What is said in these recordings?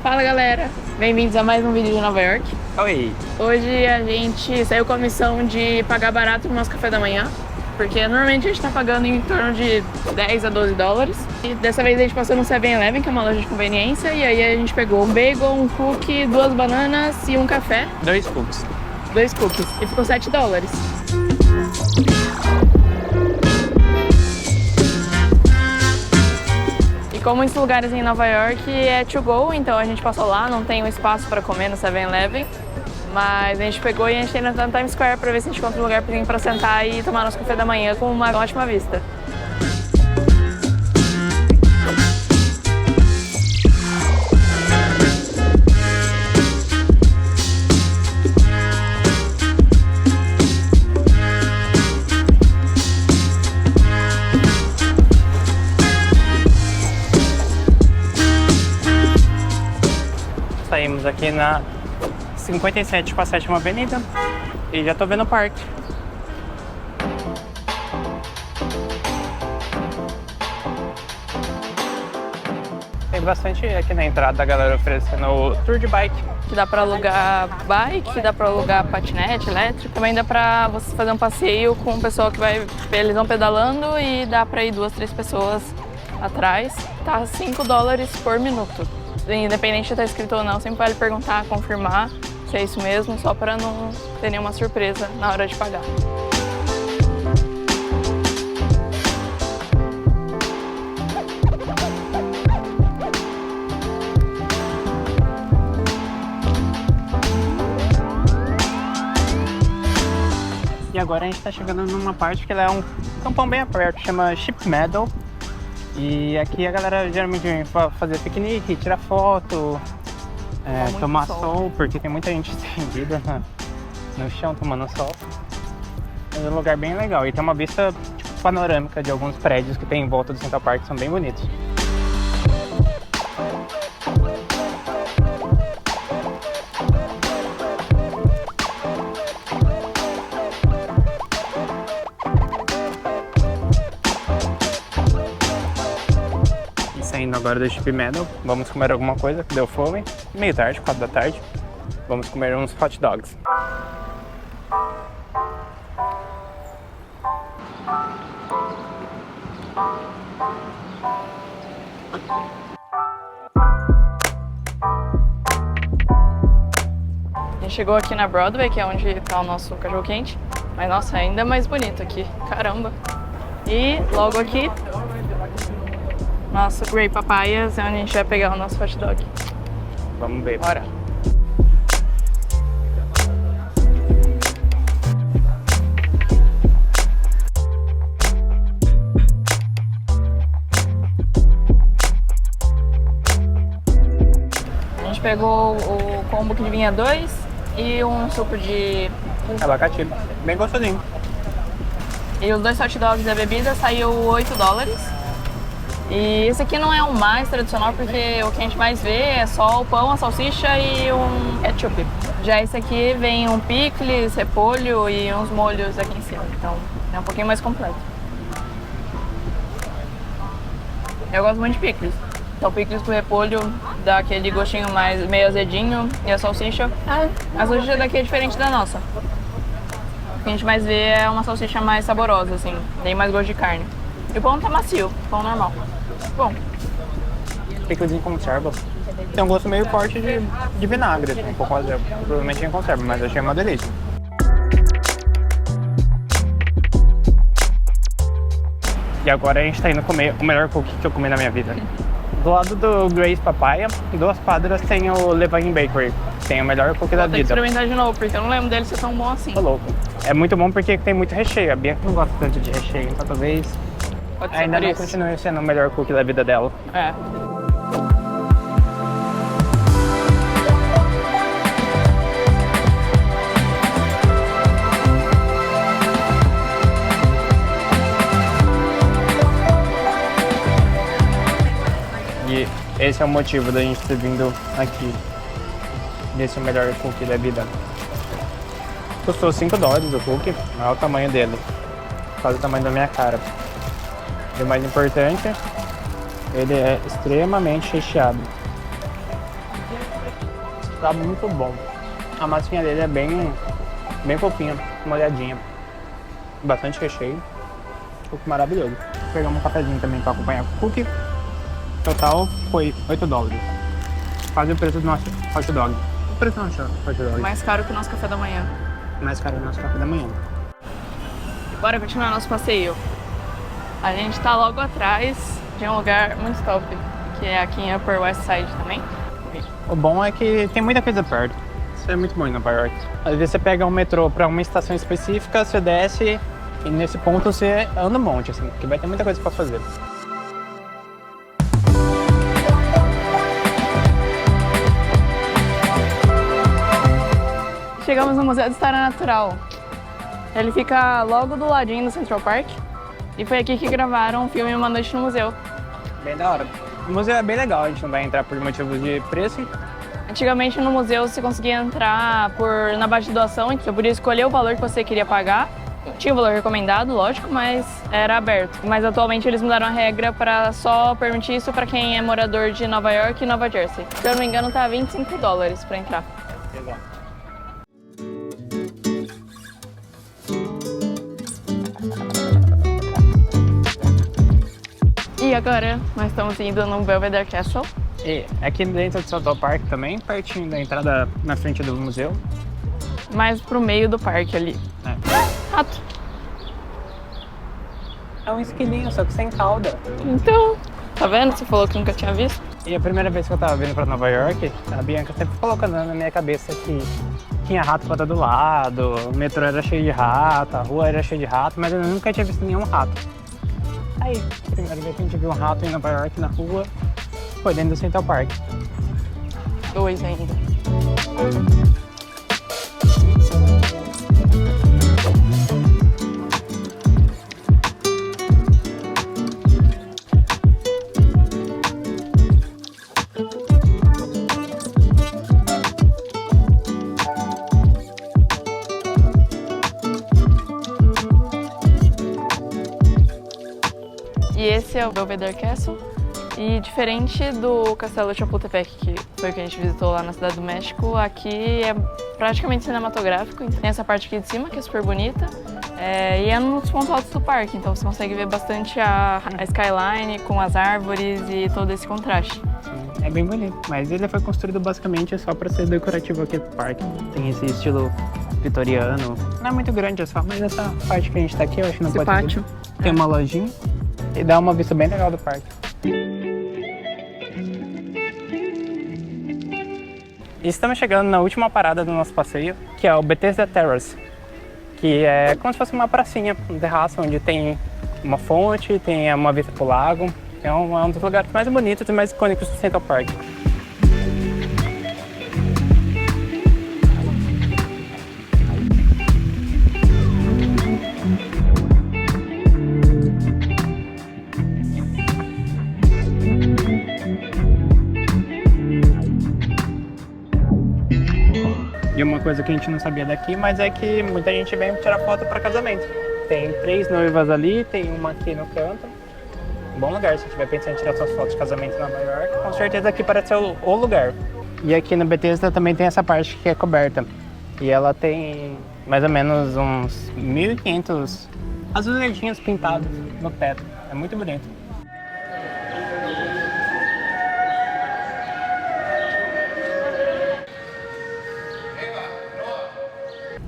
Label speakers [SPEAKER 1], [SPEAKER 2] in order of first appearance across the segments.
[SPEAKER 1] Fala galera, bem-vindos a mais um vídeo de Nova York.
[SPEAKER 2] Oi!
[SPEAKER 1] Hoje a gente saiu com a missão de pagar barato no nosso café da manhã, porque normalmente a gente tá pagando em torno de 10 a 12 dólares. E dessa vez a gente passou no 7-Eleven, que é uma loja de conveniência, e aí a gente pegou um bagel, um cookie, 2 bananas e um café.
[SPEAKER 2] 2 cookies.
[SPEAKER 1] 2 cookies. E ficou 7 dólares. Como muitos lugares em Nova York é to go, então a gente passou lá, não tem um espaço para comer no 7-Eleven, mas a gente pegou e a gente ainda tá no Times Square para ver se a gente encontra um lugar para sentar e tomar nosso café da manhã com uma ótima vista.
[SPEAKER 2] Saímos aqui na 57 com a 7ª Avenida e já tô vendo o parque. Tem bastante aqui na entrada a galera oferecendo o tour de bike.
[SPEAKER 1] Que dá pra alugar bike, dá pra alugar patinete elétrico. Também dá pra você fazer um passeio com o pessoal que vai... Eles vão pedalando e dá pra ir 2, 3 pessoas atrás. Tá 5 dólares por minuto. Independente de estar escrito ou não, sempre vale perguntar, confirmar se é isso mesmo, só para não ter nenhuma surpresa na hora de pagar.
[SPEAKER 2] E agora a gente tá chegando numa parte que ela é um campão bem aberto, chama Ship Meadow. E aqui a galera geralmente vem pra fazer piquenique, tirar foto, tomar sol, porque tem muita gente estendida no chão tomando sol. É um lugar bem legal e tem uma vista tipo, panorâmica de alguns prédios que tem em volta do Central Park, que são bem bonitos. Saindo agora do Ship Meadow, vamos comer alguma coisa que deu fome. Meio tarde, 4 da tarde. Vamos comer uns hot dogs.
[SPEAKER 1] A gente chegou aqui na Broadway, que é onde tá o nosso cachorro-quente. Mas nossa, ainda mais bonito aqui, caramba. E logo aqui nosso Grey Papayas é onde a gente vai pegar o nosso hot dog.
[SPEAKER 2] Vamos ver.
[SPEAKER 1] Bora! A gente pegou o combo que vinha 2 e um suco de
[SPEAKER 2] abacate, bem gostosinho.
[SPEAKER 1] E os 2 hot dogs da bebida saiu 8 dólares. E esse aqui não é o mais tradicional porque o que a gente mais vê é só o pão, a salsicha e um ketchup. Já esse aqui vem um picles, repolho e uns molhos aqui em cima, então é um pouquinho mais completo. Eu gosto muito de picles. Então picles com repolho dá aquele gostinho mais meio azedinho e a salsicha daqui é diferente da nossa. O que a gente mais vê é uma salsicha mais saborosa, assim, tem mais gosto de carne. E o pão tá macio, pão normal. Bom.
[SPEAKER 2] Picles em conserva. Tem um gosto meio forte de vinagre, assim, um pouco azedo. Provavelmente em conserva, mas achei uma delícia. E agora a gente tá indo comer o melhor cookie que eu comi na minha vida. Do lado do Grey's Papaya, 2 quadras tem o Levain Bakery. Tem o melhor cookie da vida.
[SPEAKER 1] Vou ter que experimentar de novo, porque eu não lembro dele ser tão bom assim.
[SPEAKER 2] Tô louco. É muito bom porque tem muito recheio. A Bia não gosta tanto de recheio, então talvez ainda não continue sendo o melhor cookie da vida dela.
[SPEAKER 1] É.
[SPEAKER 2] E esse é o motivo da gente ter vindo aqui. Esse é o melhor cookie da vida. Custou 5 dólares o cookie, olha o tamanho dele. Quase o tamanho da minha cara. E o mais importante, ele é extremamente recheado. Tá muito bom. A massinha dele é bem fofinha, molhadinha. Bastante recheio. Cookie maravilhoso. Pegamos um cafezinho também para acompanhar com o cookie. Total foi $8. Quase o preço do nosso hot dog. O preço do nosso hot dog.
[SPEAKER 1] Mais caro que o nosso café da manhã.
[SPEAKER 2] Mais caro do nosso café da manhã.
[SPEAKER 1] Bora continuar nosso passeio. A gente tá logo atrás de um lugar muito top, que é aqui em Upper West Side também.
[SPEAKER 2] O bom é que tem muita coisa perto. Isso é muito bom em Nova York. Às vezes você pega um metrô para uma estação específica, você desce e nesse ponto você anda um monte, assim, porque vai ter muita coisa para fazer.
[SPEAKER 1] Chegamos no Museu de História Natural. Ele fica logo do ladinho do Central Park. E foi aqui que gravaram o filme Uma Noite no Museu.
[SPEAKER 2] Bem da hora. O museu é bem legal, a gente não vai entrar por motivos de preço.
[SPEAKER 1] Antigamente no museu você conseguia entrar na base de doação, então você podia escolher o valor que você queria pagar. Tinha o valor recomendado, lógico, mas era aberto. Mas atualmente eles mudaram a regra para só permitir isso para quem é morador de Nova York e Nova Jersey. Se eu não me engano, tá $25 para entrar.
[SPEAKER 2] Exato.
[SPEAKER 1] E agora nós estamos indo no Belvedere Castle.
[SPEAKER 2] E aqui dentro do Central Park também, pertinho da entrada na frente do museu.
[SPEAKER 1] Mais pro meio do parque ali.
[SPEAKER 2] É.
[SPEAKER 1] Rato.
[SPEAKER 2] É um esquilinho, só que sem cauda.
[SPEAKER 1] Então, tá vendo? Você falou que nunca tinha visto.
[SPEAKER 2] E a primeira vez que eu tava vindo pra Nova York, a Bianca sempre colocando na minha cabeça que tinha rato pra todo lado, o metrô era cheio de rato, a rua era cheia de rato, mas eu nunca tinha visto nenhum rato. Aí, a primeira vez que a gente viu um rato em Nova York na rua, foi dentro do Central Park.
[SPEAKER 1] 2 ainda. E esse é o Belvedere Castle. E diferente do Castelo de Chapultepec, que foi o que a gente visitou lá na Cidade do México, aqui é praticamente cinematográfico. Tem essa parte aqui de cima, que é super bonita, e é nos pontos altos do parque, então você consegue ver bastante a skyline com as árvores e todo esse contraste.
[SPEAKER 2] É bem bonito, mas ele foi construído basicamente só para ser decorativo aqui do parque. Tem esse estilo vitoriano. Não é muito grande, é só, mas essa parte que a gente tá aqui, eu acho que não
[SPEAKER 1] Esse
[SPEAKER 2] pode
[SPEAKER 1] pátio.
[SPEAKER 2] ser. Tem uma lojinha e dá uma vista bem legal do parque. E estamos chegando na última parada do nosso passeio, que é o Bethesda Terrace, que é como se fosse uma pracinha, um terraço onde tem uma fonte, tem uma vista pro lago. É um dos lugares mais bonitos e mais icônicos do Central Park. E uma coisa que a gente não sabia daqui, mas é que muita gente vem tirar foto para casamento. Tem 3 noivas ali, tem uma aqui no canto. Bom lugar, se tiver pensando em tirar suas fotos de casamento em Nova York, com certeza aqui parece ser o lugar. E aqui no Bethesda também tem essa parte que é coberta. E ela tem mais ou menos uns 1.500 azulejinhos pintados no teto. É muito bonito.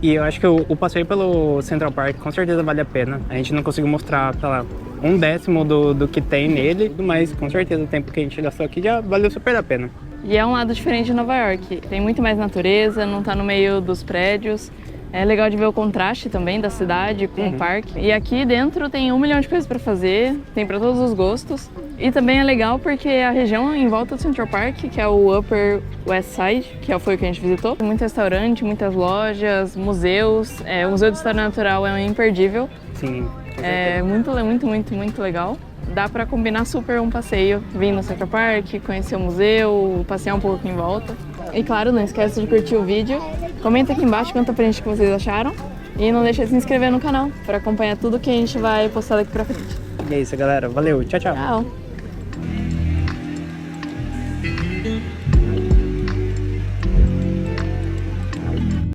[SPEAKER 2] E eu acho que o passeio pelo Central Park com certeza vale a pena. A gente não conseguiu mostrar, sei lá, 1/10 do que tem nele, mas com certeza o tempo que a gente gastou aqui já valeu super a pena.
[SPEAKER 1] E é um lado diferente de Nova York. Tem muito mais natureza, não tá no meio dos prédios. É legal de ver o contraste também da cidade com o parque. E aqui dentro tem 1 milhão de coisas para fazer, tem para todos os gostos. E também é legal porque a região em volta do Central Park, que é o Upper West Side, que foi o que a gente visitou, tem muito restaurante, muitas lojas, museus. O Museu de História Natural é um imperdível.
[SPEAKER 2] Sim.
[SPEAKER 1] É muito legal. Dá para combinar super um passeio, vir no Central Park, conhecer o museu, passear um pouco em volta. E claro, não esquece de curtir o vídeo, comenta aqui embaixo, conta pra gente o que vocês acharam. E não deixa de se inscrever no canal para acompanhar tudo que a gente vai postar daqui pra frente.
[SPEAKER 2] E é isso, galera. Valeu. Tchau, tchau.
[SPEAKER 1] Tchau!